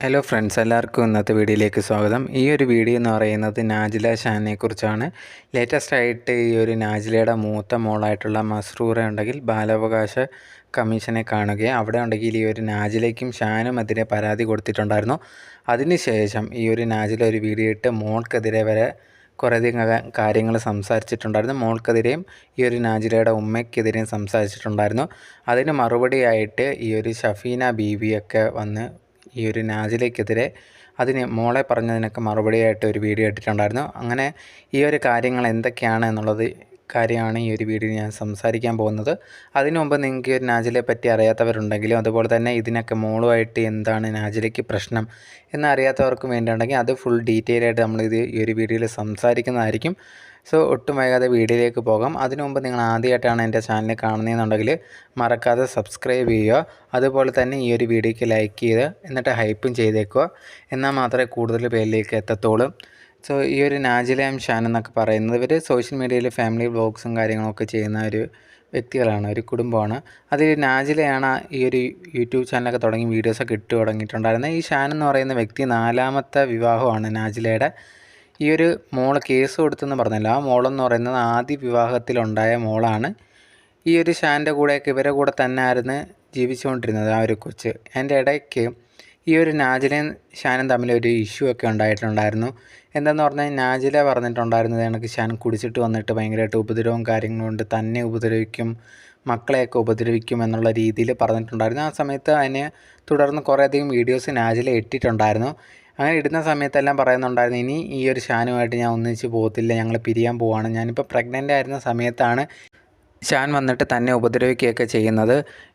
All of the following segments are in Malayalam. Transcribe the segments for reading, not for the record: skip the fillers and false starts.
ഹലോ ഫ്രണ്ട്സ്, എല്ലാവർക്കും ഇന്നത്തെ വീഡിയോയിലേക്ക് സ്വാഗതം. ഈ ഒരു വീഡിയോ എന്ന് പറയുന്നത് നാജില ഷാനിനെ കുറിച്ചാണ്. ലേറ്റസ്റ്റ് ആയിട്ട് ഈ ഒരു നാജിലയുടെ മൂത്ത മോളായിട്ടുള്ള മസ്റൂറ ഉണ്ടെങ്കിൽ ബാലാവകാശ കമ്മീഷനെ കാണുകയും അവിടെ ഉണ്ടെങ്കിൽ ഈ ഒരു നാജിലയ്ക്കും ഷാനും എതിരെ പരാതി കൊടുത്തിട്ടുണ്ടായിരുന്നു. അതിനുശേഷം ഈ ഒരു നാജില ഒരു വീഡിയോ ഇട്ട് മോൾക്കെതിരെ വരെ കുറേയധികം കാര്യങ്ങൾ സംസാരിച്ചിട്ടുണ്ടായിരുന്നു. മോൾക്കെതിരെയും ഈ ഒരു നാജിലയുടെ ഉമ്മയ്ക്കെതിരെയും സംസാരിച്ചിട്ടുണ്ടായിരുന്നു. അതിന് മറുപടിയായിട്ട് ഈ ഒരു ഷഫീന ബീവിയൊക്കെ വന്ന് ഈ ഒരു നാജിലയ്ക്കെതിരെ അതിന് മോളെ പറഞ്ഞതിനൊക്കെ മറുപടിയായിട്ട് ഒരു വീഡിയോ ഇട്ടിട്ടുണ്ടായിരുന്നു. അങ്ങനെ ഈ ഒരു കാര്യങ്ങൾ എന്തൊക്കെയാണ് എന്നുള്ളത് കാര്യമാണ് ഈ ഒരു വീഡിയോ ഞാൻ സംസാരിക്കാൻ പോകുന്നത്. അതിനു മുമ്പ് നിങ്ങൾക്ക് ഒരു നാജിലയെ പറ്റി അറിയാത്തവരുണ്ടെങ്കിലും അതുപോലെ തന്നെ ഇതിനൊക്കെ മോളുമായിട്ട് എന്താണ് നാജിലയ്ക്ക് പ്രശ്നം എന്നറിയാത്തവർക്കും വേണ്ടിയുണ്ടെങ്കിൽ അത് ഫുൾ ഡീറ്റെയിൽ ആയിട്ട് നമ്മളിത് ഈ ഒരു വീഡിയോയിൽ സംസാരിക്കുന്നതായിരിക്കും. സോ ഒട്ടും വൈകാതെ വീഡിയോയിലേക്ക് പോകാം. അതിനു മുമ്പ് നിങ്ങൾ ആദ്യമായിട്ടാണ് എൻ്റെ ചാനൽ കാണുന്നതെന്നുണ്ടെങ്കിൽ മറക്കാതെ സബ്സ്ക്രൈബ് ചെയ്യുക. അതുപോലെ തന്നെ ഈ ഒരു വീഡിയോയ്ക്ക് ലൈക്ക് ചെയ്ത് എന്നിട്ട് ഹൈപ്പും ചെയ്തേക്കുക. എന്നാൽ മാത്രമേ കൂടുതൽ പേരിലേക്ക് എത്തത്തുള്ളൂ. സോ ഈ ഒരു നാജില ഷാൻ എന്നൊക്കെ പറയുന്നത് ഇവർ സോഷ്യൽ മീഡിയയിൽ ഫാമിലി വ്ളോഗ്സും കാര്യങ്ങളൊക്കെ ചെയ്യുന്ന ഒരു വ്യക്തികളാണ്, ഒരു കുടുംബമാണ്. അതിൽ നാജിലയാണ് ഈ ഒരു യൂട്യൂബ് ചാനലൊക്കെ തുടങ്ങി വീഡിയോസൊക്കെ ഇട്ട് തുടങ്ങിയിട്ടുണ്ടായിരുന്നത്. ഈ ഷാൻ എന്ന് പറയുന്ന വ്യക്തി 4ാമത്തെ വിവാഹമാണ് നാജിലയുടെ. ഈ ഒരു മോള് കേസ് കൊടുത്തെന്ന് പറഞ്ഞല്ലോ, ആ മോളെന്ന് പറയുന്നത് ആദ്യ വിവാഹത്തിലുണ്ടായ മോളാണ്. ഈ ഒരു ഷാൻ്റെ കൂടെയൊക്കെ ഇവരെ കൂടെ തന്നെ ആയിരുന്നു ജീവിച്ചുകൊണ്ടിരുന്നത് ആ ഒരു കൊച്ച്. അതിൻ്റെ ഇടയ്ക്ക് ഈ ഒരു നാജിലയും ഷാനും തമ്മിൽ ഒരു ഇഷ്യൂ ഒക്കെ ഉണ്ടായിട്ടുണ്ടായിരുന്നു. എന്താണെന്ന് പറഞ്ഞാൽ നാജില പറഞ്ഞിട്ടുണ്ടായിരുന്നത് എനിക്ക് ഷാൻ കുടിച്ചിട്ട് വന്നിട്ട് ഭയങ്കരമായിട്ട് ഉപദ്രവവും കാര്യങ്ങളും കൊണ്ട് തന്നെ ഉപദ്രവിക്കും, മക്കളെയൊക്കെ ഉപദ്രവിക്കും എന്നുള്ള രീതിയിൽ പറഞ്ഞിട്ടുണ്ടായിരുന്നു. ആ സമയത്ത് അതിനെ തുടർന്ന് കുറേയധികം വീഡിയോസ് നാജില ഇട്ടിട്ടുണ്ടായിരുന്നു. അങ്ങനെ ഇടുന്ന സമയത്തെല്ലാം പറയുന്നുണ്ടായിരുന്നു, ഇനി ഈ ഒരു ഷാനുമായിട്ട് ഞാൻ ഒന്നിച്ച് പോകത്തില്ല, ഞങ്ങൾ പിരിയാൻ പോവാണ്. ഞാനിപ്പോൾ പ്രഗ്നൻ്റ് ആയിരുന്ന സമയത്താണ് ഷാൻ വന്നിട്ട് തന്നെ ഉപദ്രവിക്കുകയൊക്കെ ചെയ്യുന്നത്.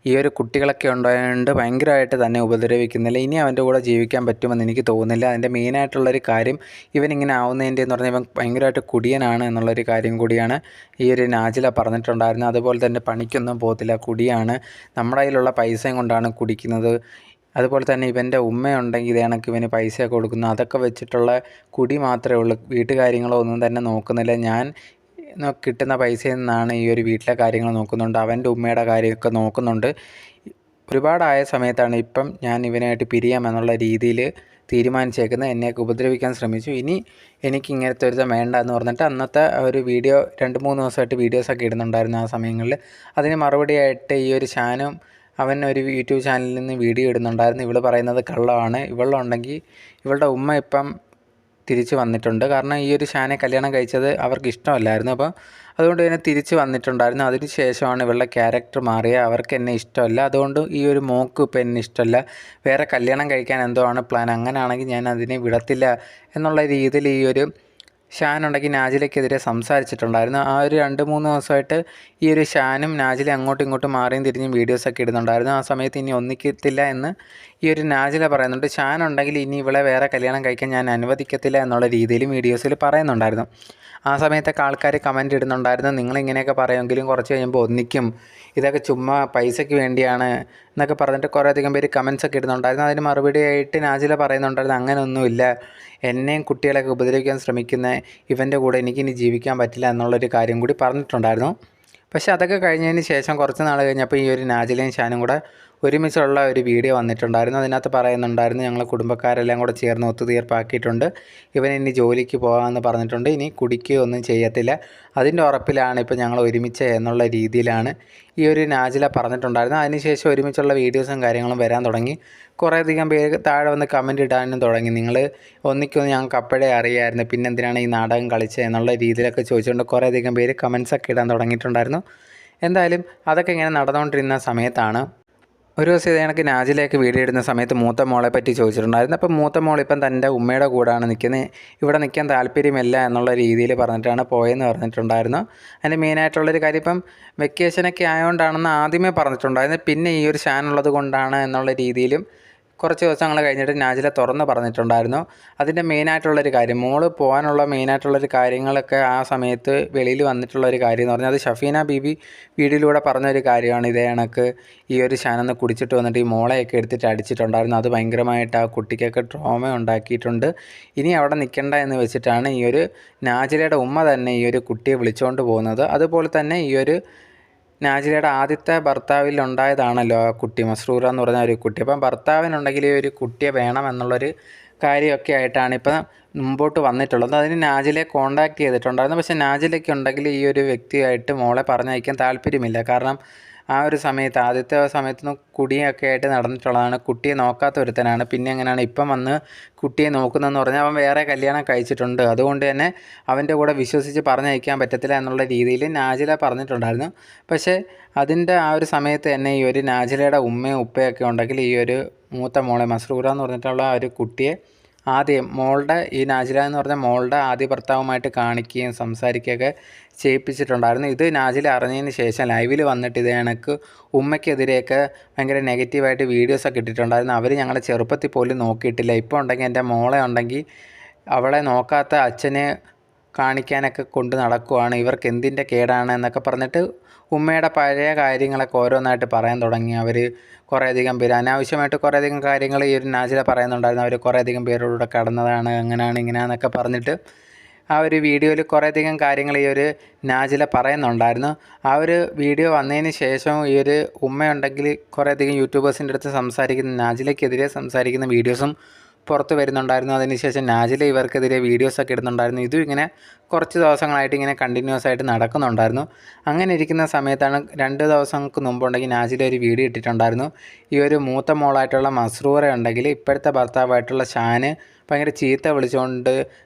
ഈ ഒരു കുട്ടികളൊക്കെ ഉണ്ടായതുകൊണ്ട് ഭയങ്കരമായിട്ട് തന്നെ ഉപദ്രവിക്കുന്നില്ല. ഇനി അവൻ്റെ കൂടെ ജീവിക്കാൻ പറ്റുമെന്ന് എനിക്ക് തോന്നുന്നില്ല. അതിൻ്റെ മെയിനായിട്ടുള്ളൊരു കാര്യം ഇവനിങ്ങനെ ആവുന്നതിൻ്റെ എന്ന് പറഞ്ഞാൽ ഇവൻ ഭയങ്കരമായിട്ട് കുടിയനാണ് എന്നുള്ളൊരു കാര്യം കൂടിയാണ് ഈ ഒരു നാജില പറഞ്ഞിട്ടുണ്ടായിരുന്നത്. അതുപോലെ തന്നെ പണിക്കൊന്നും പോകത്തില്ല, കുടിയാണ്, നമ്മുടെ കയ്യിലുള്ള പൈസയും കൊണ്ടാണ് കുടിക്കുന്നത്. അതുപോലെ തന്നെ ഇവൻ്റെ ഉമ്മയുണ്ടെങ്കിൽ ഇതേ കണക്ക് ഇവന് പൈസയൊക്കെ കൊടുക്കുന്നു, അതൊക്കെ വെച്ചിട്ടുള്ള കുടി മാത്രമേ ഉള്ളൂ, വീട്ടുകാര്യങ്ങളോ ഒന്നും തന്നെ നോക്കുന്നില്ല. ഞാൻ കിട്ടുന്ന പൈസയിൽ നിന്നാണ് ഈ ഒരു വീട്ടിലെ കാര്യങ്ങൾ നോക്കുന്നുണ്ട്, അവൻ്റെ ഉമ്മയുടെ കാര്യമൊക്കെ നോക്കുന്നുണ്ട്. ഒരുപാടായ സമയത്താണ് ഇപ്പം ഞാൻ ഇവനായിട്ട് പിരിയാമെന്നുള്ള രീതിയിൽ തീരുമാനിച്ചേക്കുന്നത്. എന്നെയൊക്കെ ഉപദ്രവിക്കാൻ ശ്രമിച്ചു, ഇനി എനിക്ക് ഇങ്ങനത്തെ ഒരു വേണ്ട എന്ന് പറഞ്ഞിട്ട് അന്നത്തെ ഒരു വീഡിയോ 2-3 ദിവസമായിട്ട് വീഡിയോസൊക്കെ ഇടുന്നുണ്ടായിരുന്നു. ആ സമയങ്ങളിൽ അതിന് മറുപടിയായിട്ട് ഈ ഒരു ഷാനും അവൻ ഒരു യൂട്യൂബ് ചാനലിൽ നിന്ന് വീഡിയോ ഇടുന്നുണ്ടായിരുന്നു. ഇവൾ പറയുന്നത് കള്ളമാണ്, ഇവളുണ്ടെങ്കിൽ ഇവളുടെ ഉമ്മ ഇപ്പം തിരിച്ച് വന്നിട്ടുണ്ട്. കാരണം ഈ ഒരു ഷാനെ കല്യാണം കഴിച്ചത് അവർക്ക് ഇഷ്ടമല്ലായിരുന്നു. അപ്പോൾ അതുകൊണ്ട് തന്നെ തിരിച്ച് വന്നിട്ടുണ്ടായിരുന്നു. അതിന് ശേഷമാണ് ഇവളുടെ ക്യാരക്ടർ മാറിയ, അവർക്ക് എന്നെ ഇഷ്ടമല്ല, അതുകൊണ്ട് ഈ ഒരു മോക്ക് ഇപ്പം എന്നെ ഇഷ്ടമല്ല, വേറെ കല്യാണം കഴിക്കാൻ എന്തോ ആണ് പ്ലാൻ, അങ്ങനെയാണെങ്കിൽ ഞാൻ അതിനെ വിടത്തില്ല എന്നുള്ള രീതിയിൽ ഈ ഒരു ഷാൻ ഉണ്ടെങ്കിൽ നാജിലയ്ക്കെതിരെ സംസാരിച്ചിട്ടുണ്ടായിരുന്നു. ആ ഒരു 2-3 ദിവസമായിട്ട് ഈ ഒരു ഷാനും നാജില അങ്ങോട്ടും ഇങ്ങോട്ടും മാറിയും തിരിഞ്ഞും വീഡിയോസൊക്കെ ഇടുന്നുണ്ടായിരുന്നു. ആ സമയത്ത് ഇനി ഒന്നിക്കത്തില്ല എന്ന് ഈ ഒരു നാജില പറയുന്നുണ്ട്. ഷാൻ ഉണ്ടെങ്കിൽ ഇനി ഇവളെ വേറെ കല്യാണം കഴിക്കാൻ ഞാൻ അനുവദിക്കത്തില്ല എന്നുള്ള രീതിയിലും വീഡിയോസിൽ പറയുന്നുണ്ടായിരുന്നു. ആ സമയത്തൊക്കെ ആൾക്കാർ കമൻറ്റ് ഇടുന്നുണ്ടായിരുന്നു, നിങ്ങളിങ്ങനെയൊക്കെ പറയുമെങ്കിലും കുറച്ച് കഴിയുമ്പോൾ ഒന്നിക്കും, ഇതൊക്കെ ചുമ്മാ പൈസയ്ക്ക് വേണ്ടിയാണ് എന്നൊക്കെ പറഞ്ഞിട്ട് കുറേയധികം പേര് കമൻസൊക്കെ ഇടുന്നുണ്ടായിരുന്നു. അതിന് മറുപടിയായിട്ട് നാജില പറയുന്നുണ്ടായിരുന്നു, അങ്ങനെയൊന്നുമില്ല, എന്നെയും കുട്ടികളെയൊക്കെ ഉപദ്രവിക്കാൻ ശ്രമിക്കുന്ന ഇവൻ്റെ കൂടെ എനിക്കിനി ജീവിക്കാൻ പറ്റില്ല എന്നുള്ളൊരു കാര്യം കൂടി പറഞ്ഞിട്ടുണ്ടായിരുന്നു. പക്ഷേ അതൊക്കെ കഴിഞ്ഞതിന് ശേഷം കുറച്ച് നാൾ കഴിഞ്ഞപ്പോൾ ഈ ഒരു നാജിലയും ഷാനും കൂടെ ഒരുമിച്ചുള്ള ഒരു വീഡിയോ വന്നിട്ടുണ്ടായിരുന്നു. അതിനകത്ത് പറയുന്നുണ്ടായിരുന്നു, ഞങ്ങൾ കുടുംബക്കാരെല്ലാം കൂടെ ചേർന്ന് ഒത്തുതീർപ്പാക്കിയിട്ടുണ്ട്, ഇവൻ ഇനി ജോലിക്ക് പോകാമെന്ന് പറഞ്ഞിട്ടുണ്ട്, ഇനി കുടിക്കുകയൊന്നും ചെയ്യത്തില്ല, അതിൻ്റെ ഉറപ്പിലാണ് ഇപ്പോൾ ഞങ്ങൾ ഒരുമിച്ച് എന്നുള്ള രീതിയിലാണ് ഈ ഒരു നാജില പറഞ്ഞിട്ടുണ്ടായിരുന്നു. അതിനുശേഷം ഒരുമിച്ചുള്ള വീഡിയോസും കാര്യങ്ങളും വരാൻ തുടങ്ങി. കുറേയധികം പേര് താഴെ വന്ന് കമൻറ്റ് ഇടാനും തുടങ്ങി, നിങ്ങൾ ഒന്നിക്കൊന്ന് ഞങ്ങൾക്ക് അപ്പോഴേ അറിയാമായിരുന്നു, പിന്നെ എന്തിനാണ് ഈ നാടകം കളിച്ചത് എന്നുള്ള രീതിയിലൊക്കെ ചോദിച്ചുകൊണ്ട് കുറേയധികം പേര് കമൻസൊക്കെ ഇടാൻ തുടങ്ങിയിട്ടുണ്ടായിരുന്നു. എന്തായാലും അതൊക്കെ ഇങ്ങനെ നടന്നുകൊണ്ടിരുന്ന സമയത്താണ് ഒരു ദിവസം ഇത് കണക്ക് നാജിലയൊക്കെ വീഡിയോ ഇടുന്ന സമയത്ത് മൂത്ത മോളെ പറ്റി ചോദിച്ചിട്ടുണ്ടായിരുന്നു. അപ്പം മൂത്ത മോൾ ഇപ്പം തൻ്റെ ഉമ്മയുടെ കൂടാണ് നിൽക്കുന്നത്, ഇവിടെ നിൽക്കാൻ താല്പര്യമില്ല എന്നുള്ള രീതിയിൽ പറഞ്ഞിട്ടാണ് പോയെന്ന് പറഞ്ഞിട്ടുണ്ടായിരുന്നു. അതിൻ്റെ മെയിനായിട്ടുള്ളൊരു കാര്യം ഇപ്പം വെക്കേഷനൊക്കെ ആയതുകൊണ്ടാണെന്ന് ആദ്യമേ പറഞ്ഞിട്ടുണ്ടായിരുന്നു, പിന്നെ ഈ ഒരു ഷാൻ ഉള്ളത് കൊണ്ടാണ് എന്നുള്ള രീതിയിലും കുറച്ച് ദിവസങ്ങൾ കഴിഞ്ഞിട്ട് നാജില തുറന്ന് പറഞ്ഞിട്ടുണ്ടായിരുന്നു. അതിൻ്റെ മെയിനായിട്ടുള്ളൊരു കാര്യം, മോള് പോകാനുള്ള മെയിനായിട്ടുള്ളൊരു കാര്യങ്ങളൊക്കെ ആ സമയത്ത് വെളിയിൽ വന്നിട്ടുള്ളൊരു കാര്യം എന്ന് പറഞ്ഞാൽ അത് ഷഫീന ബീബി വീഡിയോയിലൂടെ പറഞ്ഞൊരു കാര്യമാണ്. ഇതേ കണക്ക് ഈ ഒരു ഷാനൊന്ന് കുടിച്ചിട്ട് വന്നിട്ട് ഈ മോളെയൊക്കെ എടുത്തിട്ട് അടിച്ചിട്ടുണ്ടായിരുന്നു, അത് ഭയങ്കരമായിട്ട് ആ കുട്ടിക്കൊക്കെ ട്രോമ ഉണ്ടാക്കിയിട്ടുണ്ട്, ഇനി അവിടെ നിൽക്കേണ്ട എന്ന് വെച്ചിട്ടാണ് ഈ ഒരു നാജിലയുടെ ഉമ്മ തന്നെ ഈ ഒരു കുട്ടിയെ വിളിച്ചുകൊണ്ട് പോകുന്നത്. അതുപോലെ തന്നെ ഈ ഒരു നാജിലയുടെ ആദ്യത്തെ ഭർത്താവിലുണ്ടായതാണല്ലോ ആ കുട്ടി, മസ്റൂറ എന്ന് പറഞ്ഞ ഒരു കുട്ടി. അപ്പം ഭർത്താവിനുണ്ടെങ്കിൽ ഈ ഒരു കുട്ടിയെ വേണമെന്നുള്ളൊരു കാര്യമൊക്കെ ആയിട്ടാണ് ഇപ്പം മുമ്പോട്ട് വന്നിട്ടുള്ളത്. അതിന് നാജിലയെ കോൺടാക്ട് ചെയ്തിട്ടുണ്ടായിരുന്നു. പക്ഷേ നാജിലയ്ക്ക് ഉണ്ടെങ്കിൽ ഈ ഒരു വ്യക്തിയായിട്ട് മോളെ പറഞ്ഞയക്കാൻ താല്പര്യമില്ല. കാരണം ആ ഒരു സമയത്ത്, ആദ്യത്തെ സമയത്തൊന്നും കുടിയൊക്കെ ആയിട്ട് നടന്നിട്ടുള്ളതാണ്. കുട്ടിയെ നോക്കാത്ത ഒരുത്തനാണ്. പിന്നെ എങ്ങനെയാണ് ഇപ്പം വന്ന് കുട്ടിയെ നോക്കുന്നതെന്ന് പറഞ്ഞാൽ അവൻ വേറെ കല്യാണം കഴിച്ചിട്ടുണ്ട്. അതുകൊണ്ട് തന്നെ അവൻ്റെ കൂടെ വിശ്വസിച്ച് പറഞ്ഞയക്കാൻ പറ്റത്തില്ല എന്നുള്ള രീതിയിൽ നാജില പറഞ്ഞിട്ടുണ്ടായിരുന്നു. പക്ഷേ അതിൻ്റെ ആ ഒരു സമയത്ത് തന്നെ ഈ ഒരു നാജിലയുടെ ഉമ്മയും ഉപ്പയൊക്കെ ഉണ്ടെങ്കിൽ ഈ ഒരു മൂത്ത മോളെ മസ്റൂറ എന്ന് പറഞ്ഞിട്ടുള്ള ആ ഒരു കുട്ടിയെ ആദ്യം ഈ നാജില എന്ന് പറഞ്ഞ മോളുടെ ആദ്യ ഭർത്താവുമായിട്ട് കാണിക്കുകയും സംസാരിക്കുകയൊക്കെ ചെയ്യിപ്പിച്ചിട്ടുണ്ടായിരുന്നു. ഇത് നാജില അറിഞ്ഞതിന് ശേഷം ലൈവിൽ വന്നിട്ട് ഇത് കണക്ക് ഉമ്മയ്ക്കെതിരെയൊക്കെ ഭയങ്കര നെഗറ്റീവായിട്ട് വീഡിയോസൊക്കെ ഇട്ടിട്ടുണ്ടായിരുന്നു. അവർ ഞങ്ങളെ ചെറുപ്പത്തിൽ പോലും നോക്കിയിട്ടില്ല, ഇപ്പോൾ ഉണ്ടെങ്കിൽ എൻ്റെ മോളെ ഉണ്ടെങ്കിൽ അവളെ നോക്കാത്ത അച്ഛനെ കാണിക്കാനൊക്കെ കൊണ്ട് നടക്കുവാണ്, ഇവർക്ക് എന്തിൻ്റെ കേടാണ് എന്നൊക്കെ പറഞ്ഞിട്ട് ഉമ്മയുടെ പഴയ കാര്യങ്ങളൊക്കെ ഓരോന്നായിട്ട് പറയാൻ തുടങ്ങി. അവർ കുറേയധികം പേര് അനാവശ്യമായിട്ട് കുറേയധികം കാര്യങ്ങൾ ഈ ഒരു നാജില പറയുന്നുണ്ടായിരുന്നു. അവർ കുറേയധികം പേരോട് കടന്നതാണ്, അങ്ങനെയാണ് ഇങ്ങനെയാണെന്നൊക്കെ പറഞ്ഞിട്ട് ആ ഒരു വീഡിയോയിൽ കുറേയധികം കാര്യങ്ങൾ ഈ ഒരു നാജില പറയുന്നുണ്ടായിരുന്നു. ആ ഒരു വീഡിയോ വന്നതിന് ശേഷം ഈ ഒരു ഉമ്മയുണ്ടെങ്കിൽ കുറേയധികം യൂട്യൂബേഴ്സിൻ്റെ അടുത്ത് സംസാരിക്കുന്ന, നാജിലയ്ക്കെതിരെ സംസാരിക്കുന്ന വീഡിയോസും പുറത്ത് വരുന്നുണ്ടായിരുന്നു. അതിനുശേഷം നാജില ഇവർക്കെതിരെ വീഡിയോസൊക്കെ ഇടുന്നുണ്ടായിരുന്നു. ഇതും ഇങ്ങനെ കുറച്ച് ദിവസങ്ങളായിട്ട് ഇങ്ങനെ കണ്ടിന്യൂസ് ആയിട്ട് നടക്കുന്നുണ്ടായിരുന്നു. അങ്ങനെ ഇരിക്കുന്ന സമയത്താണ് 2 ദിവസങ്ങൾക്ക് മുമ്പുണ്ടെങ്കിൽ നാജില ഒരു വീഡിയോ ഇട്ടിട്ടുണ്ടായിരുന്നു. ഈ ഒരു മൂത്ത മോളായിട്ടുള്ള മസ്റൂറ ഉണ്ടെങ്കിൽ ഇപ്പോഴത്തെ ഭർത്താവായിട്ടുള്ള ഷാന് ഭയങ്കര ചീത്ത വിളിച്ചുകൊണ്ട്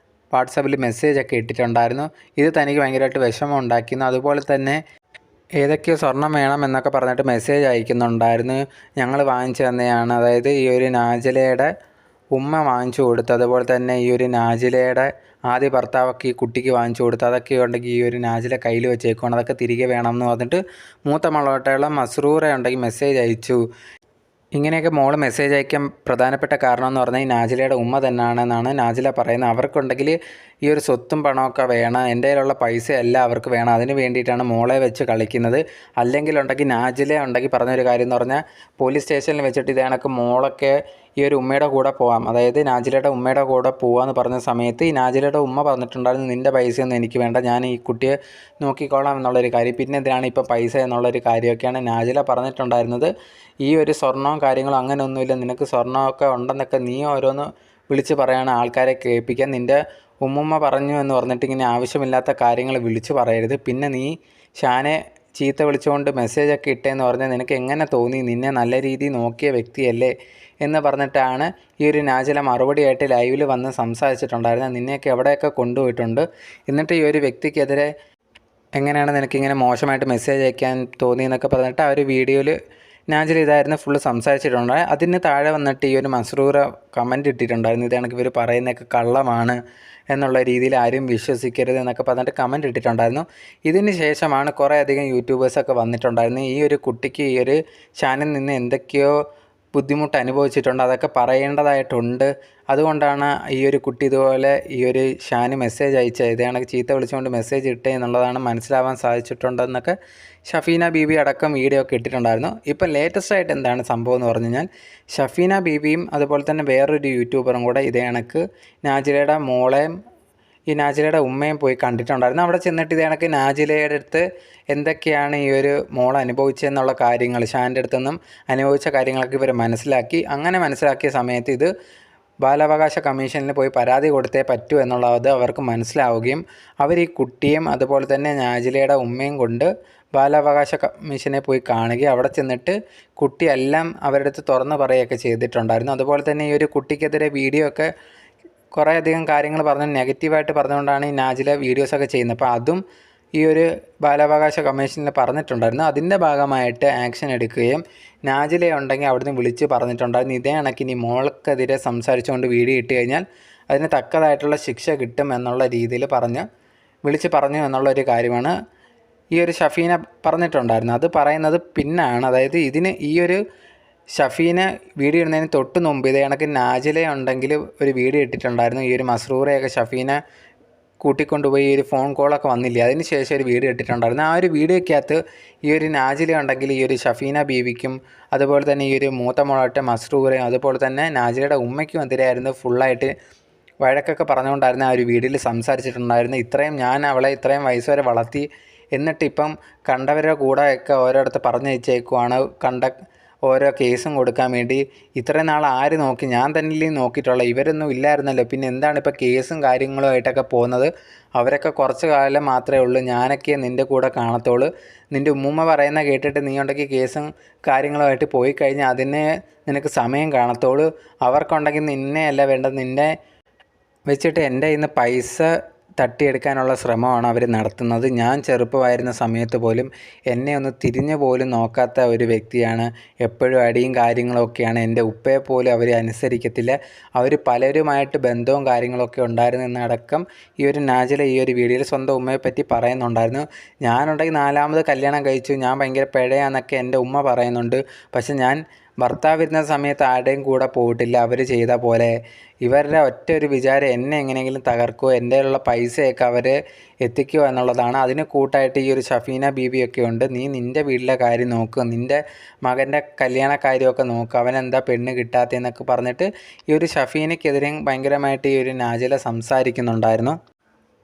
വാട്സാപ്പിൽ മെസ്സേജൊക്കെ ഇട്ടിട്ടുണ്ടായിരുന്നു. ഇത് തനിക്ക് ഭയങ്കരമായിട്ട് വിഷമം ഉണ്ടാക്കിയിരുന്നു. അതുപോലെ തന്നെ ഏതൊക്കെയോ സ്വർണം വേണം എന്നൊക്കെ പറഞ്ഞിട്ട് മെസ്സേജ് അയക്കുന്നുണ്ടായിരുന്നു. ഞങ്ങൾ വാങ്ങിച്ചു തന്നെയാണ്, അതായത് ഈ ഒരു നാജിലയുടെ ഉമ്മ വാങ്ങിച്ചു കൊടുത്തു. അതുപോലെ തന്നെ ഈ ഒരു നാജിലയുടെ ആദ്യ ഭർത്താവൊക്കെ ഈ കുട്ടിക്ക് വാങ്ങിച്ചു കൊടുത്തു. അതൊക്കെ ഉണ്ടെങ്കിൽ ഈ ഒരു നാജില കയ്യിൽ വെച്ചേക്കുവാണ്, അതൊക്കെ തിരികെ വേണമെന്ന് പറഞ്ഞിട്ട് മൂത്ത മകളോട്ടുള്ള മസ്റൂറ ഉണ്ടെങ്കിൽ മെസ്സേജ് അയച്ചു. ഇങ്ങനെയൊക്കെ മോൾ മെസ്സേജ് അയക്കാൻ പ്രധാനപ്പെട്ട കാരണം എന്ന് പറഞ്ഞാൽ ഈ നാജിലയുടെ ഉമ്മ തന്നെയാണെന്നാണ് നാജില പറയുന്നത്. അവർക്കുണ്ടെങ്കിൽ ഈ ഒരു സ്വത്തും പണമൊക്കെ വേണം, എൻ്റെ കയ്യിലുള്ള പൈസയെല്ലാം അവർക്ക് വേണം, അതിന് വേണ്ടിയിട്ടാണ് മോളെ വെച്ച് കളിക്കുന്നത്. അല്ലെങ്കിൽ ഉണ്ടെങ്കിൽ നാജില ഉണ്ടെങ്കിൽ പറഞ്ഞൊരു കാര്യം എന്ന് പറഞ്ഞാൽ പോലീസ് സ്റ്റേഷനിൽ വെച്ചിട്ട് ഇത് കണക്ക് മോളൊക്കെ ഈ ഒരു ഉമ്മയുടെ കൂടെ പോകാം, അതായത് നാജിലയുടെ ഉമ്മയുടെ കൂടെ പോകാമെന്ന് പറഞ്ഞ സമയത്ത് ഈ നാജിലയുടെ ഉമ്മ പറഞ്ഞിട്ടുണ്ടായിരുന്നു, നിൻ്റെ പൈസയൊന്നും എനിക്ക് വേണ്ട, ഞാൻ ഈ കുട്ടിയെ നോക്കിക്കോളാം എന്നുള്ളൊരു കാര്യം. പിന്നെ എന്തിനാണ് ഇപ്പോൾ പൈസ എന്നുള്ളൊരു കാര്യമൊക്കെയാണ് നാജില പറഞ്ഞിട്ടുണ്ടായിരുന്നത്. ഈ ഒരു സ്വർണ്ണവും കാര്യങ്ങളും അങ്ങനെയൊന്നുമില്ല, നിനക്ക് സ്വർണ്ണമൊക്കെ ഉണ്ടെന്നൊക്കെ നീ ഓരോന്ന് വിളിച്ച് പറയാണ് ആൾക്കാരെ കേൾപ്പിക്കാൻ, നിൻ്റെ ഉമ്മുമ്മ പറഞ്ഞു എന്ന് പറഞ്ഞിട്ട് ഇങ്ങനെ ആവശ്യമില്ലാത്ത കാര്യങ്ങൾ വിളിച്ച് പറയരുത്. പിന്നെ നീ ഷാനെ ചീത്ത വിളിച്ചുകൊണ്ട് മെസ്സേജൊക്കെ ഇട്ടേന്ന് പറഞ്ഞാൽ നിനക്ക് എങ്ങനെ തോന്നി, നിന്നെ നല്ല രീതിയിൽ നോക്കിയ വ്യക്തിയല്ലേ എന്ന് പറഞ്ഞിട്ടാണ് ഈ ഒരു നാജില മറുപടിയായിട്ട് ലൈവിൽ വന്ന് സംസാരിച്ചിട്ടുണ്ടായിരുന്നത്. നിന്നെയൊക്കെ എവിടെയൊക്കെ കൊണ്ടുപോയിട്ടുണ്ട്, എന്നിട്ട് ഈ ഒരു വ്യക്തിക്കെതിരെ എങ്ങനെയാണ് നിനക്കിങ്ങനെ മോശമായിട്ട് മെസ്സേജ് അയക്കാൻ തോന്നിയെന്നൊക്കെ പറഞ്ഞിട്ട് ആ ഒരു വീഡിയോയിൽ നാജില ഇതായിരുന്നു ഫുള്ള് സംസാരിച്ചിട്ടുണ്ട്. അതിന് താഴെ വന്നിട്ട് ഈ ഒരു മസ്റൂറ കമൻറ്റ് ഇട്ടിട്ടുണ്ടായിരുന്നു, ഇത് കണക്ക് ഇവർ പറയുന്നതൊക്കെ കള്ളമാണ് എന്നുള്ള രീതിയിൽ ആരും വിശ്വസിക്കരുത് എന്നൊക്കെ പറഞ്ഞിട്ട് കമൻറ്റ് ഇട്ടിട്ടുണ്ടായിരുന്നു. ഇതിന് ശേഷമാണ് കുറേയധികം യൂട്യൂബേഴ്സൊക്കെ വന്നിട്ടുണ്ടായിരുന്നു. ഈ ഒരു കുട്ടിക്ക് ഈ ഒരു ഷാനിൽ നിന്ന് എന്തൊക്കെയോ ബുദ്ധിമുട്ട് അനുഭവിച്ചിട്ടുണ്ട്, അതൊക്കെ പറയേണ്ടതായിട്ടുണ്ട്. അതുകൊണ്ടാണ് ഈ ഒരു കുട്ടി ഇതുപോലെ ഈ ഒരു ഷാന് മെസ്സേജ് അയച്ചത്, ഇത് കണക്ക് ചീത്ത വിളിച്ചുകൊണ്ട് മെസ്സേജ് ഇട്ടേ എന്നുള്ളതാണ് മനസ്സിലാവാൻ സാധിച്ചിട്ടുണ്ടെന്നൊക്കെ ഷഫീന ബീബി അടക്കം വീഡിയോ ഒക്കെ ഇട്ടിട്ടുണ്ടായിരുന്നു. ഇപ്പം ലേറ്റസ്റ്റ് ആയിട്ട് എന്താണ് സംഭവം എന്ന് പറഞ്ഞു കഴിഞ്ഞാൽ ഷഫീന ബീബിയും അതുപോലെ തന്നെ വേറൊരു യൂട്യൂബറും കൂടെ ഇതേ കണക്ക് നാജിലയുടെ മോളെയും ഈ നാജിലയുടെ ഉമ്മയും പോയി കണ്ടിട്ടുണ്ടായിരുന്നു. അവിടെ ചെന്നിട്ട് ഇത് കണക്ക് നാജിലയുടെ അടുത്ത് എന്തൊക്കെയാണ് ഈ ഒരു മോൾ അനുഭവിച്ചതെന്നുള്ള കാര്യങ്ങൾ, ഷാൻ്റെ അടുത്തുനിന്നും അനുഭവിച്ച കാര്യങ്ങളൊക്കെ ഇവർ മനസ്സിലാക്കി. അങ്ങനെ മനസ്സിലാക്കിയ സമയത്ത് ഇത് ബാലാവകാശ കമ്മീഷനിൽ പോയി പരാതി കൊടുത്തേ പറ്റൂ എന്നുള്ളത് അവർക്ക് മനസ്സിലാവുകയും അവർ ഈ കുട്ടിയും അതുപോലെ തന്നെ നാജിലയുടെ ഉമ്മയും കൊണ്ട് ബാലാവകാശ കമ്മീഷനെ പോയി കാണുകയും അവിടെ ചെന്നിട്ട് കുട്ടിയെല്ലാം അവരുടെ അടുത്ത് തുറന്ന് പറയുകയൊക്കെ ചെയ്തിട്ടുണ്ടായിരുന്നു. അതുപോലെ തന്നെ ഈ ഒരു കുട്ടിക്കെതിരെ വീഡിയോ ഒക്കെ കുറേയധികം കാര്യങ്ങൾ പറഞ്ഞ് നെഗറ്റീവായിട്ട് പറഞ്ഞുകൊണ്ടാണ് ഈ നാജില വീഡിയോസൊക്കെ ചെയ്യുന്നത്. അപ്പോൾ അതും ഈ ഒരു ബാലാവകാശ കമ്മീഷനിൽ പറഞ്ഞിട്ടുണ്ടായിരുന്നു. അതിൻ്റെ ഭാഗമായിട്ട് ആക്ഷൻ എടുക്കുകയും നാജില ഉണ്ടെങ്കിൽ അവിടുന്ന് വിളിച്ച് പറഞ്ഞിട്ടുണ്ടായിരുന്നു, ഇതേ കണക്കിനി മോൾക്കെതിരെ സംസാരിച്ചുകൊണ്ട് വീഡിയോ ഇട്ട് കഴിഞ്ഞാൽ അതിന് തക്കതായിട്ടുള്ള ശിക്ഷ കിട്ടും എന്നുള്ള രീതിയിൽ വിളിച്ച് പറഞ്ഞു എന്നുള്ളൊരു കാര്യമാണ് ഈ ഒരു ഷഫീന പറഞ്ഞിട്ടുണ്ടായിരുന്നു. അത് പറയുന്നത് പിന്നാണ്, അതായത് ഈ ഒരു ഷഫീന വീഡിയോ ഇടുന്നതിന് തൊട്ട് മുമ്പ് ഇതേ കണക്ക് നാജില ഉണ്ടെങ്കിൽ ഒരു വീഡിയോ ഇട്ടിട്ടുണ്ടായിരുന്നു. ഈ ഒരു മസ്റൂറയൊക്കെ ഷഫീന കൂട്ടിക്കൊണ്ടുപോയി ഈ ഒരു ഫോൺ കോളൊക്കെ വന്നില്ലേ, അതിന് ശേഷം ഒരു വീഡിയോ ഇട്ടിട്ടുണ്ടായിരുന്നു. ആ ഒരു വീഡിയോയ്ക്കകത്ത് ഈ ഒരു നാജില ഉണ്ടെങ്കിൽ ഈ ഒരു ഷഫീന ബീവിക്കും അതുപോലെ തന്നെ ഈ ഒരു മൂത്ത മോളായിട്ട് മസ്റൂറയും അതുപോലെ തന്നെ നാജിലയുടെ ഉമ്മയ്ക്കും എതിരായിരുന്നു ഫുള്ളായിട്ട് വഴക്കൊക്കെ പറഞ്ഞുകൊണ്ടായിരുന്നു ആ ഒരു വീഡിയോയിൽ സംസാരിച്ചിട്ടുണ്ടായിരുന്നു. ഞാൻ അവളെ ഇത്രയും വയസ്സ് വരെ വളർത്തി, എന്നിട്ട് ഇപ്പം കണ്ടവരുടെ കൂടെയൊക്കെ ഓരോരുത്തർ പറഞ്ഞയച്ചേക്കുവാണ് ഓരോ കേസും കൊടുക്കാൻ വേണ്ടി. ഇത്രയും നാൾ ആര് നോക്കി? ഞാൻ തന്നെ നോക്കിയിട്ടുള്ള, ഇവരൊന്നും ഇല്ലായിരുന്നല്ലോ. പിന്നെ എന്താണ് ഇപ്പോൾ കേസും കാര്യങ്ങളുമായിട്ടൊക്കെ പോകുന്നത്? അവരൊക്കെ കുറച്ച് കാലം മാത്രമേ ഉള്ളൂ. ഞാനൊക്കെ നിൻ്റെ കൂടെ കാണത്തുള്ളൂ. നിൻ്റെ ഉമ്മൂമ്മ പറയുന്ന കേട്ടിട്ട് നീ ഉണ്ടെങ്കിൽ കേസും കാര്യങ്ങളുമായിട്ട് പോയി കഴിഞ്ഞാൽ അതിന് നിനക്ക് സമയം കാണത്തുള്ളൂ. അവർക്കുണ്ടെങ്കിൽ നിന്നെയല്ല വേണ്ടത്, നിന്നെ വെച്ചിട്ട് എൻ്റെ കയ്യിൽ നിന്ന് പൈസ തട്ടിയെടുക്കാനുള്ള ശ്രമമാണ് അവർ നടത്തുന്നത്. ഞാൻ ചെറുപ്പമായിരുന്ന സമയത്ത് പോലും എന്നെ ഒന്ന് തിരിഞ്ഞു പോലും നോക്കാത്ത ഒരു വ്യക്തിയാണ്. എപ്പോഴും അടിയും കാര്യങ്ങളൊക്കെയാണ്. എൻ്റെ ഉപ്പയെ പോലും അവർ അനുസരിക്കത്തില്ല. അവർ പലരുമായിട്ട് ബന്ധവും കാര്യങ്ങളൊക്കെ ഉണ്ടായിരുന്നടക്കം ഈ ഒരു നാജില ഈ ഒരു വീഡിയോയിൽ സ്വന്തം ഉമ്മയെ പറ്റി പറയുന്നുണ്ടായിരുന്നു. ഞാനുണ്ടെങ്കിൽ 4ാമത് കല്യാണം കഴിച്ചു, ഞാൻ ഭയങ്കര പിഴയാന്നൊക്കെ എൻ്റെ ഉമ്മ പറയുന്നുണ്ട്. പക്ഷെ ഞാൻ ഭർത്താവിരുന്ന സമയത്ത് ആരുടെയും കൂടെ പോയിട്ടില്ല. അവർ ചെയ്ത പോലെ ഇവരുടെ ഒറ്റ ഒരു വിചാരം എന്നെ എങ്ങനെയെങ്കിലും തകർക്കുമോ, എൻ്റെ ഉള്ള പൈസയൊക്കെ അവർ എത്തിക്കുമോ എന്നുള്ളതാണ്. അതിന് കൂട്ടായിട്ട് ഈ ഒരു ഷഫീന ബീബിയൊക്കെ ഉണ്ട്. നീ നിൻ്റെ വീട്ടിലെ കാര്യം നോക്കുക, നിൻ്റെ മകൻ്റെ കല്യാണ കാര്യമൊക്കെ നോക്കുക, അവനെന്താ പെണ്ണ് കിട്ടാത്തതെന്നൊക്കെ പറഞ്ഞിട്ട് ഈ ഒരു ഷഫീനയ്ക്കെതിരെയും ഭയങ്കരമായിട്ട് ഈ ഒരു നാജില സംസാരിക്കുന്നുണ്ടായിരുന്നു.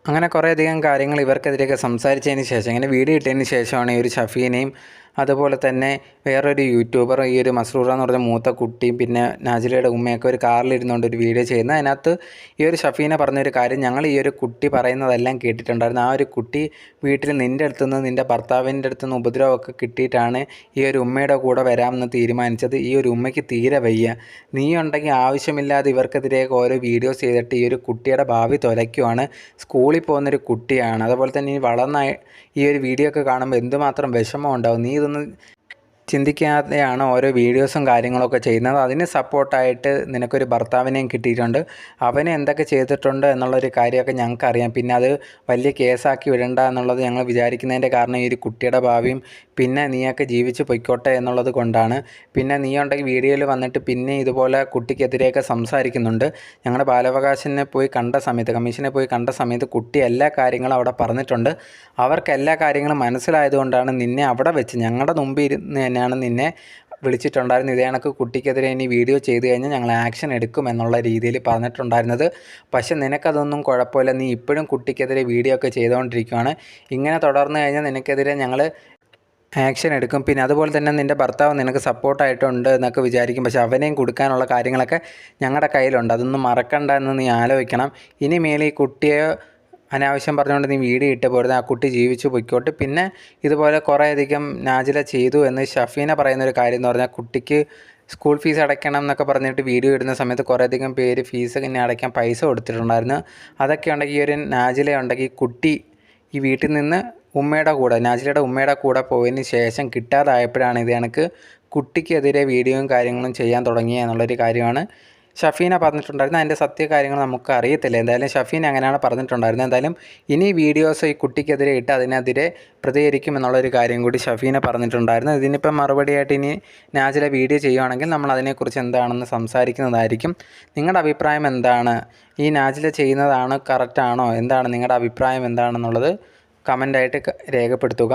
അങ്ങനെ കുറേയധികം കാര്യങ്ങൾ ഇവർക്കെതിരെയൊക്കെ സംസാരിച്ചതിന് ശേഷം, ഇങ്ങനെ വീഡിയോ ഇട്ടതിന് ശേഷമാണ് ഈ ഒരു ഷഫീനയും അതുപോലെ തന്നെ വേറൊരു യൂട്യൂബർ ഈ ഒരു മസ്റൂറ എന്ന് പറഞ്ഞ മൂത്ത കുട്ടിയും പിന്നെ നാജിലയുടെ ഉമ്മയൊക്കെ ഒരു കാറിലിരുന്നുകൊണ്ട് ഒരു വീഡിയോ ചെയ്യുന്നത്. അതിനകത്ത് ഈ ഒരു ഷഫീന പറഞ്ഞൊരു കാര്യം, ഞങ്ങൾ ഈ ഒരു കുട്ടി പറയുന്നതെല്ലാം കേട്ടിട്ടുണ്ടായിരുന്നു. ആ ഒരു കുട്ടി വീട്ടിൽ നിൻ്റെ അടുത്തുനിന്ന് നിൻ്റെ ഭർത്താവിൻ്റെ അടുത്തുനിന്ന് ഉപദ്രവമൊക്കെ കിട്ടിയിട്ടാണ് ഈ ഒരു ഉമ്മയുടെ കൂടെ വരാമെന്ന് തീരുമാനിച്ചത്. ഈ ഒരു ഉമ്മയ്ക്ക് തീരെ വയ്യ. നീ ഉണ്ടെങ്കിൽ ആവശ്യമില്ലാതെ ഇവർക്കെതിരെയൊക്കെ ഓരോ വീഡിയോസ് ചെയ്തിട്ട് ഈ ഒരു കുട്ടിയുടെ ഭാവി തുലയ്ക്കുവാണ്. സ്കൂളിൽ പോകുന്നൊരു കുട്ടിയാണ്. അതുപോലെ തന്നെ ഈ വളർന്ന ഈ ഒരു വീഡിയോ ഒക്കെ കാണുമ്പോൾ എന്തുമാത്രം വിഷമം ഉണ്ടാവും. നീ ഇതൊന്നും ചിന്തിക്കാതെയാണ് ഓരോ വീഡിയോസും കാര്യങ്ങളൊക്കെ ചെയ്യുന്നത്. അതിന് സപ്പോർട്ടായിട്ട് നിനക്കൊരു ഭർത്താവിനെയും കിട്ടിയിട്ടുണ്ട്. അവനെ എന്തൊക്കെ ചെയ്തിട്ടുണ്ട് എന്നുള്ളൊരു കാര്യമൊക്കെ ഞങ്ങൾക്കറിയാം. പിന്നെ അത് വലിയ കേസാക്കി വിടണ്ട എന്നുള്ളത് ഞങ്ങൾ വിചാരിക്കുന്നതിൻ്റെ കാരണം ഈ ഒരു കുട്ടിയുടെ ഭാവിയും പിന്നെ നീയൊക്കെ ജീവിച്ച് പൊയ്ക്കോട്ടെ എന്നുള്ളത് കൊണ്ടാണ്. പിന്നെ നീ ഉണ്ടെങ്കിൽ വീഡിയോയിൽ വന്നിട്ട് പിന്നെ ഇതുപോലെ കുട്ടിക്കെതിരെയൊക്കെ സംസാരിക്കുന്നുണ്ട്. ഞങ്ങളുടെ ബാലാവകാശനെ പോയി കണ്ട സമയത്ത്, കമ്മീഷനെ പോയി കണ്ട സമയത്ത് കുട്ടി എല്ലാ കാര്യങ്ങളും അവിടെ പറഞ്ഞിട്ടുണ്ട്. അവർക്ക് എല്ലാ കാര്യങ്ങളും മനസ്സിലായതുകൊണ്ടാണ് നിന്നെ അവിടെ വെച്ച് ഞങ്ങളുടെ മുമ്പിൽ ഇരുന്ന് തന്നെയാണ് നിന്നെ വിളിച്ചിട്ടുണ്ടായിരുന്നു. ഇതേ കണക്ക് കുട്ടിക്കെതിരെ ഇനി വീഡിയോ ചെയ്ത് കഴിഞ്ഞാൽ ഞങ്ങൾ ആക്ഷൻ എടുക്കും എന്നുള്ള രീതിയിൽ പറഞ്ഞിട്ടുണ്ടായിരുന്നത്. പക്ഷെ നിനക്കതൊന്നും കുഴപ്പമില്ല. നീ ഇപ്പോഴും കുട്ടിക്കെതിരെ വീഡിയോ ഒക്കെ ചെയ്തുകൊണ്ടിരിക്കുകയാണ്. ഇങ്ങനെ തുടർന്ന് കഴിഞ്ഞാൽ നിനക്കെതിരെ ഞങ്ങൾ ആക്ഷൻ എടുക്കും. പിന്നെ അതുപോലെ തന്നെ നിൻ്റെ ഭർത്താവ് നിനക്ക് സപ്പോർട്ടായിട്ടുണ്ട് എന്നൊക്കെ വിചാരിക്കും. പക്ഷെ അവനെയും കൊടുക്കാനുള്ള കാര്യങ്ങളൊക്കെ ഞങ്ങളുടെ കയ്യിലുണ്ട്. അതൊന്നും മറക്കണ്ട എന്ന് നീ ആലോചിക്കണം. ഇനി മേലെ ഈ കുട്ടിയെ അനാവശ്യം പറഞ്ഞുകൊണ്ട് നീ വീഡിയോ ഇട്ട് പോരുത്. ആ കുട്ടി ജീവിച്ചു പൊയ്ക്കോട്ടെ. പിന്നെ ഇതുപോലെ കുറേയധികം നാജില ചെയ്തു എന്ന് ഷഫീന പറയുന്നൊരു കാര്യം എന്ന് പറഞ്ഞാൽ, കുട്ടിക്ക് സ്കൂൾ ഫീസ് അടയ്ക്കണം എന്നൊക്കെ പറഞ്ഞിട്ട് വീഡിയോ ഇടുന്ന സമയത്ത് കുറേയധികം പേര് ഫീസ് ഇങ്ങനെ അടയ്ക്കാൻ പൈസ കൊടുത്തിട്ടുണ്ടായിരുന്നു. അതൊക്കെ ഉണ്ടെങ്കിൽ ഈ ഒരു നാജില ഉണ്ടെങ്കിൽ കുട്ടി ഈ വീട്ടിൽ നിന്ന് നാജിലയുടെ ഉമ്മയുടെ കൂടെ പോയതിന് ശേഷം കിട്ടാതായപ്പോഴാണ് ഇത് കണക്ക് കുട്ടിക്കെതിരെ വീഡിയോയും കാര്യങ്ങളും ചെയ്യാൻ തുടങ്ങിയ എന്നുള്ളൊരു കാര്യമാണ് ഷഫീന പറഞ്ഞിട്ടുണ്ടായിരുന്നു. അതിൻ്റെ സത്യ കാര്യങ്ങൾ നമുക്ക് അറിയത്തില്ല. എന്തായാലും ഷഫീന അങ്ങനെയാണ് പറഞ്ഞിട്ടുണ്ടായിരുന്നത്. എന്തായാലും ഇനി വീഡിയോസ് ഈ കുട്ടിക്കെതിരെ ഇട്ട് അതിനെതിരെ പ്രതികരിക്കും എന്നുള്ളൊരു കാര്യം കൂടി ഷഫീന പറഞ്ഞിട്ടുണ്ടായിരുന്നു. ഇതിനിപ്പം മറുപടിയായിട്ട് ഇനി നാജില വീഡിയോ ചെയ്യുകയാണെങ്കിൽ നമ്മൾ അതിനെക്കുറിച്ച് എന്താണെന്ന് സംസാരിക്കുന്നതായിരിക്കും. നിങ്ങളുടെ അഭിപ്രായം എന്താണ്? ഈ നാജില ചെയ്യുന്നതാണ് കറക്റ്റാണോ? എന്താണ് നിങ്ങളുടെ അഭിപ്രായം എന്താണെന്നുള്ളത് കമൻ്റായിട്ട് രേഖപ്പെടുത്തുക.